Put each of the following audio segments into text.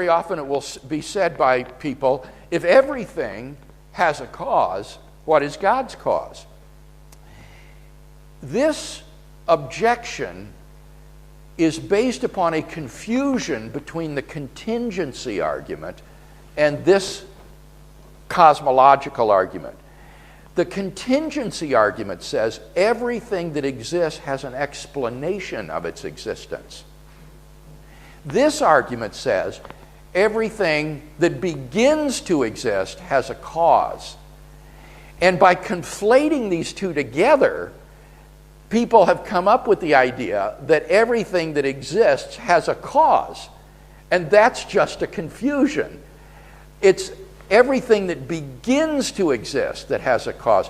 very often it will be said by people, if everything has a cause, what is God's cause? This objection is based upon a confusion between the contingency argument and this cosmological argument. The contingency argument says everything that exists has an explanation of its existence. This argument says everything that begins to exist has a cause. And by conflating these two together, people have come up with the idea that everything that exists has a cause. And that's just a confusion. It's everything that begins to exist that has a cause.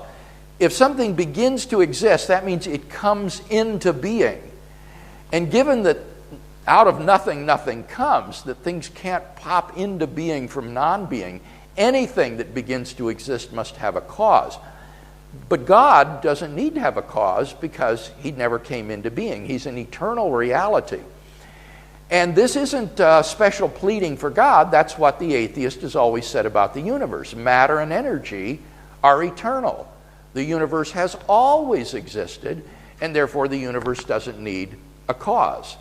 If something begins to exist, that means it comes into being. And given that out of nothing, nothing comes, that things can't pop into being from non-being, anything that begins to exist must have a cause. But God doesn't need to have a cause because he never came into being. He's an eternal reality. And this isn't special pleading for God. That's what the atheist has always said about the universe. Matter and energy are eternal. The universe has always existed, and therefore the universe doesn't need a cause.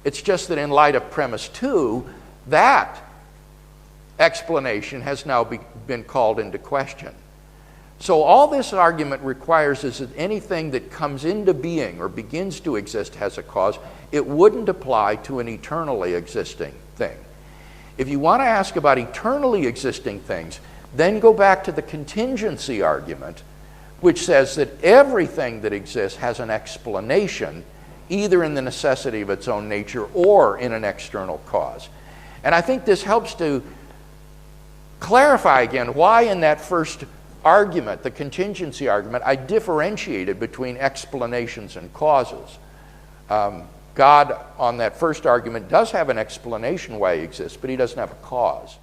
It's just that in light of premise 2, that explanation has now been called into question. So all this argument requires is that anything that comes into being or begins to exist has a cause. It wouldn't apply to an eternally existing thing. If you want to ask about eternally existing things, then go back to the contingency argument, which says that everything that exists has an explanation, either in the necessity of its own nature or in an external cause. And I think this helps to clarify again why in that first argument, the contingency argument, I differentiated between explanations and causes. God, on that first argument, does have an explanation why he exists, but he doesn't have a cause.